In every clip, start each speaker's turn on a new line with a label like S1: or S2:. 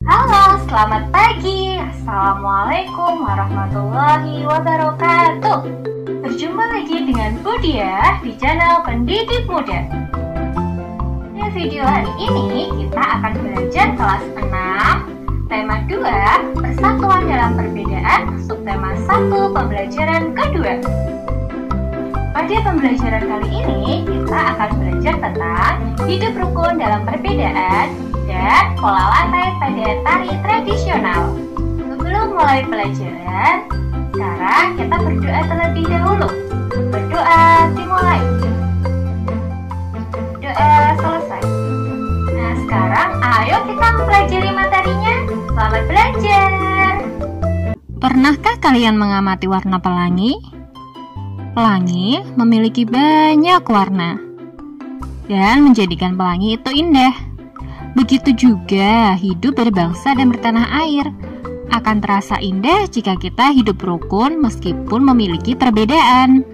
S1: Halo, selamat pagi. Assalamualaikum warahmatullahi wabarakatuh. Berjumpa lagi dengan Budia di channel Pendidik Muda. Di video hari ini kita akan belajar kelas 6, tema 2, persatuan dalam perbedaan, subtema 1, pembelajaran kedua. Pada pembelajaran kali ini kita akan belajar tentang hidup rukun dalam perbedaan dan pola lantai pada tari tradisional. Sebelum mulai pelajaran, sekarang kita berdoa terlebih dahulu. Berdoa dimulai. Doa selesai. Nah, sekarang ayo kita mempelajari materinya. Selamat belajar.
S2: Pernahkah kalian mengamati warna pelangi? Pelangi memiliki banyak warna dan menjadikan pelangi itu indah. Begitu juga hidup berbangsa dan bertanah air. Akan terasa indah jika kita hidup rukun meskipun memiliki perbedaan.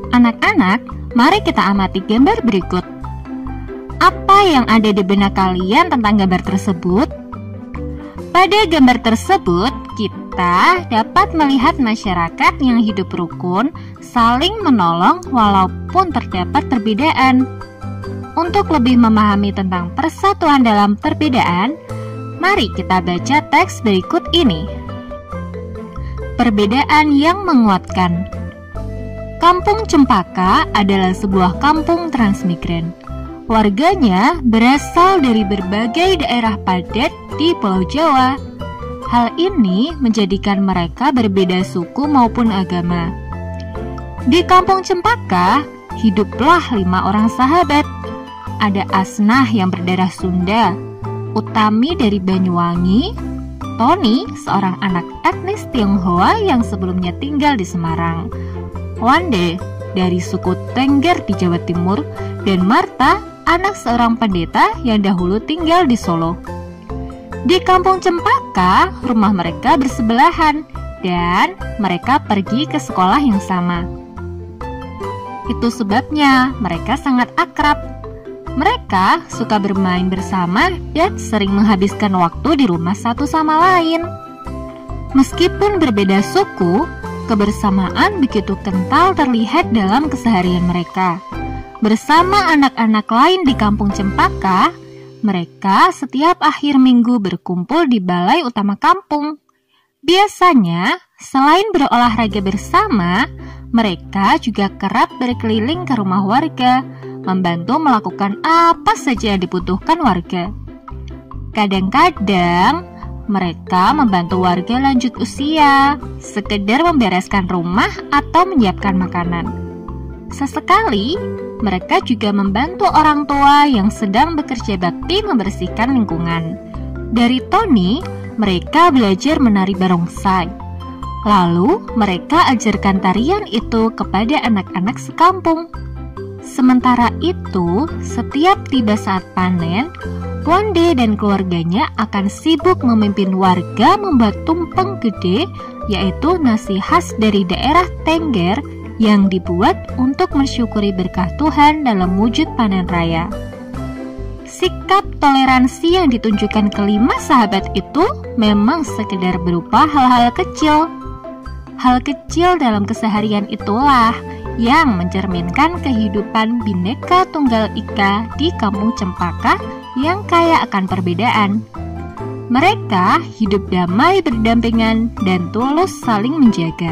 S2: Anak-anak, mari kita amati gambar berikut. Apa yang ada di benak kalian tentang gambar tersebut? Pada gambar tersebut, kita dapat melihat masyarakat yang hidup rukun saling menolong walaupun terdapat perbedaan. Untuk lebih memahami tentang persatuan dalam perbedaan, mari kita baca teks berikut ini. Perbedaan yang menguatkan. Kampung Cempaka adalah sebuah kampung transmigran. Warganya berasal dari berbagai daerah padat di Pulau Jawa. Hal ini menjadikan mereka berbeda suku maupun agama. Di Kampung Cempaka, hiduplah 5 orang sahabat. Ada Asnah yang berdarah Sunda, Utami dari Banyuwangi, Tony seorang anak etnis Tionghoa yang sebelumnya tinggal di Semarang, Wande dari suku Tengger di Jawa Timur, dan Marta anak seorang pendeta yang dahulu tinggal di Solo. Di Kampung Cempaka, rumah mereka bersebelahan dan mereka pergi ke sekolah yang sama. Itu sebabnya mereka sangat akrab. Mereka suka bermain bersama dan sering menghabiskan waktu di rumah satu sama lain. Meskipun berbeda suku, kebersamaan begitu kental terlihat dalam keseharian mereka. Bersama anak-anak lain di Kampung Cempaka, mereka setiap akhir minggu berkumpul di balai utama kampung. Biasanya, selain berolahraga bersama, mereka juga kerap berkeliling ke rumah warga, membantu melakukan apa saja yang dibutuhkan warga. Kadang-kadang, mereka membantu warga lanjut usia, sekedar membereskan rumah atau menyiapkan makanan. Sesekali, mereka juga membantu orang tua yang sedang bekerja bakti membersihkan lingkungan. Dari Tony, mereka belajar menari barongsai. Lalu, mereka ajarkan tarian itu kepada anak-anak sekampung. Sementara itu, setiap tiba saat panen, Wande dan keluarganya akan sibuk memimpin warga membuat tumpeng gede, yaitu nasi khas dari daerah Tengger yang dibuat untuk mensyukuri berkah Tuhan dalam wujud panen raya. Sikap toleransi yang ditunjukkan kelima sahabat itu memang sekedar berupa hal-hal kecil. Hal kecil dalam keseharian itulah yang mencerminkan kehidupan Bhinneka Tunggal Ika di Kampung Cempaka yang kaya akan perbedaan. Mereka hidup damai berdampingan dan tulus saling menjaga.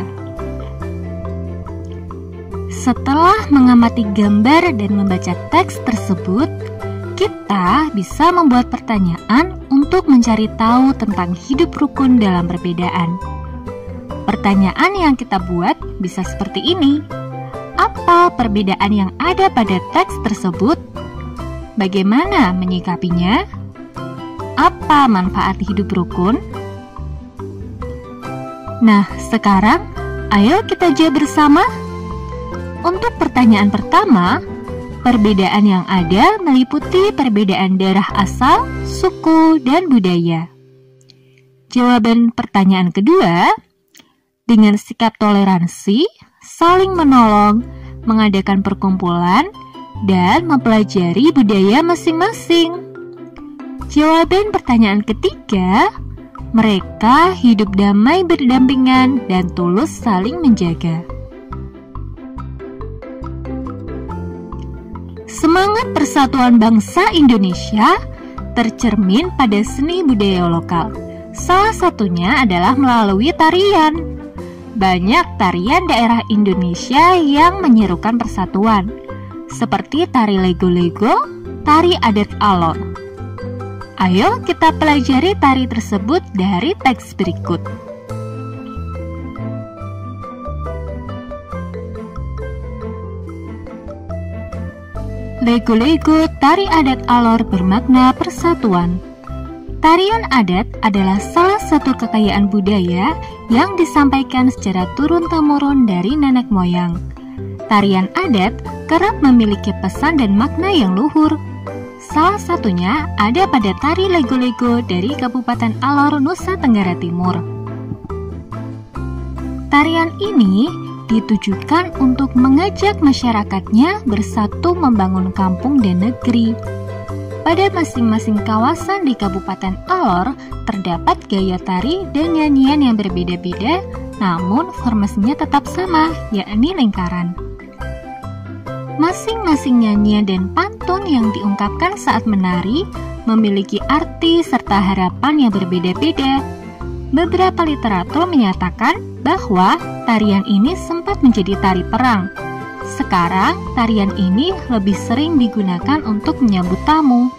S2: Setelah mengamati gambar dan membaca teks tersebut, kita bisa membuat pertanyaan untuk mencari tahu tentang hidup rukun dalam perbedaan. Pertanyaan yang kita buat bisa seperti ini. Apa perbedaan yang ada pada teks tersebut? Bagaimana menyikapinya? Apa manfaat hidup rukun? Nah, sekarang ayo kita jawab bersama. Untuk pertanyaan pertama, perbedaan yang ada meliputi perbedaan daerah asal, suku, dan budaya. Jawaban pertanyaan kedua, dengan sikap toleransi, saling menolong, mengadakan perkumpulan, dan mempelajari budaya masing-masing. Jawaban pertanyaan ketiga, mereka hidup damai berdampingan dan tulus saling menjaga. Semangat persatuan bangsa Indonesia tercermin pada seni budaya lokal. Salah satunya adalah melalui tarian. Banyak tarian daerah Indonesia yang menyerukan persatuan, seperti tari lego-lego, tari adat Alor. Ayo kita pelajari tari tersebut dari teks berikut. Lego-lego tari adat Alor bermakna persatuan. Tarian adat adalah salah satu kekayaan budaya yang disampaikan secara turun-temurun dari nenek moyang. Tarian adat kerap memiliki pesan dan makna yang luhur. Salah satunya ada pada tari lego-lego dari Kabupaten Alor, Nusa Tenggara Timur. Tarian ini ditujukan untuk mengajak masyarakatnya bersatu membangun kampung dan negeri. Pada masing-masing kawasan di Kabupaten Alor terdapat gaya tari dan nyanyian yang berbeda-beda, namun formasinya tetap sama, yakni lingkaran. Masing-masing nyanyian dan pantun yang diungkapkan saat menari memiliki arti serta harapan yang berbeda-beda. Beberapa literatur menyatakan bahwa tarian ini sempat menjadi tari perang. Sekarang, tarian ini lebih sering digunakan untuk menyambut tamu.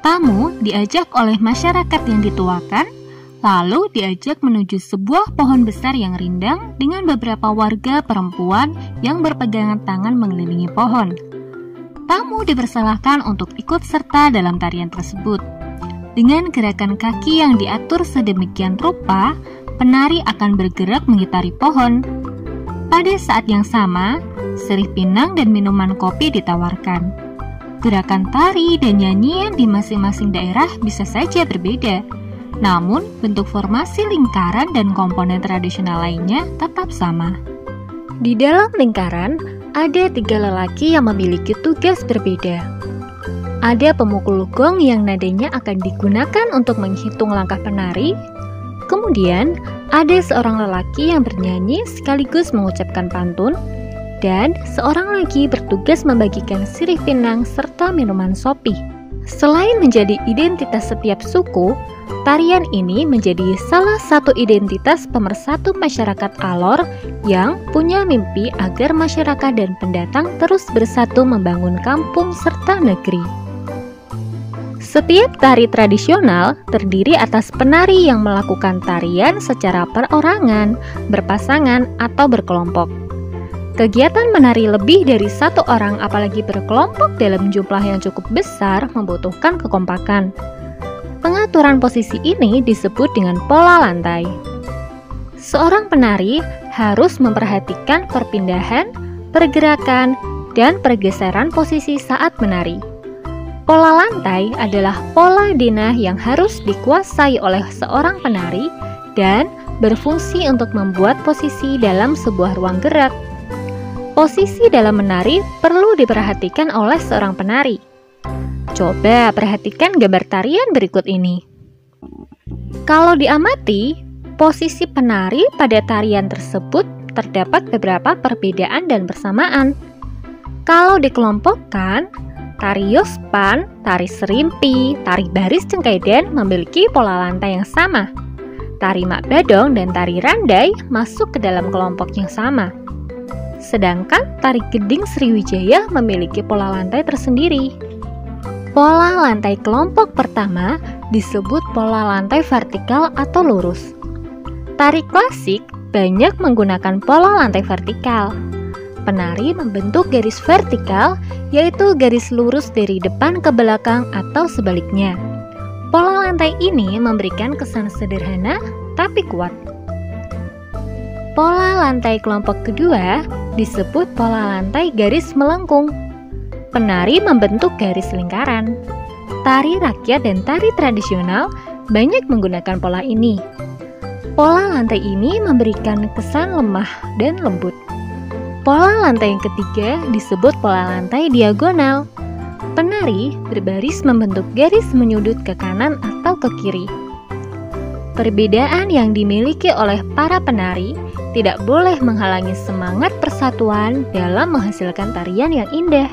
S2: Tamu diajak oleh masyarakat yang dituakan, lalu diajak menuju sebuah pohon besar yang rindang dengan beberapa warga perempuan yang berpegangan tangan mengelilingi pohon. Tamu dipersilahkan untuk ikut serta dalam tarian tersebut. Dengan gerakan kaki yang diatur sedemikian rupa, penari akan bergerak mengitari pohon. Pada saat yang sama, sirih pinang dan minuman kopi ditawarkan. Gerakan tari dan nyanyian di masing-masing daerah bisa saja berbeda, namun bentuk formasi lingkaran dan komponen tradisional lainnya tetap sama. Di dalam lingkaran, ada 3 lelaki yang memiliki tugas berbeda. Ada pemukul gong yang nadanya akan digunakan untuk menghitung langkah penari. Kemudian, ada seorang lelaki yang bernyanyi sekaligus mengucapkan pantun. Dan seorang lagi bertugas membagikan sirih pinang serta minuman sopi. Selain menjadi identitas setiap suku, tarian ini menjadi salah satu identitas pemersatu masyarakat Alor yang punya mimpi agar masyarakat dan pendatang terus bersatu membangun kampung serta negeri. Setiap tari tradisional terdiri atas penari yang melakukan tarian secara perorangan, berpasangan, atau berkelompok. Kegiatan menari lebih dari 1 orang apalagi berkelompok dalam jumlah yang cukup besar membutuhkan kekompakan. Pengaturan posisi ini disebut dengan pola lantai. Seorang penari harus memperhatikan perpindahan, pergerakan, dan pergeseran posisi saat menari. Pola lantai adalah pola denah yang harus dikuasai oleh seorang penari dan berfungsi untuk membuat posisi dalam sebuah ruang gerak. Posisi dalam menari perlu diperhatikan oleh seorang penari. Coba perhatikan gambar tarian berikut ini. Kalau diamati, posisi penari pada tarian tersebut terdapat beberapa perbedaan dan persamaan. Kalau dikelompokkan, tari yospan, tari serimpi, tari baris cengkeden memiliki pola lantai yang sama. Tari mak badong dan tari randai masuk ke dalam kelompok yang sama. Sedangkan tari geding Sriwijaya memiliki pola lantai tersendiri. Pola lantai kelompok pertama disebut pola lantai vertikal atau lurus. Tari klasik banyak menggunakan pola lantai vertikal. Penari membentuk garis vertikal, yaitu garis lurus dari depan ke belakang atau sebaliknya. Pola lantai ini memberikan kesan sederhana tapi kuat. Pola lantai kelompok kedua disebut pola lantai garis melengkung. Penari membentuk garis lingkaran. Tari rakyat dan tari tradisional banyak menggunakan pola ini. Pola lantai ini memberikan kesan lemah dan lembut. Pola lantai yang ketiga disebut pola lantai diagonal. penari berbaris membentuk garis menyudut ke kanan atau ke kiri. Perbedaan yang dimiliki oleh para penari tidak boleh menghalangi semangat persatuan dalam menghasilkan tarian yang indah.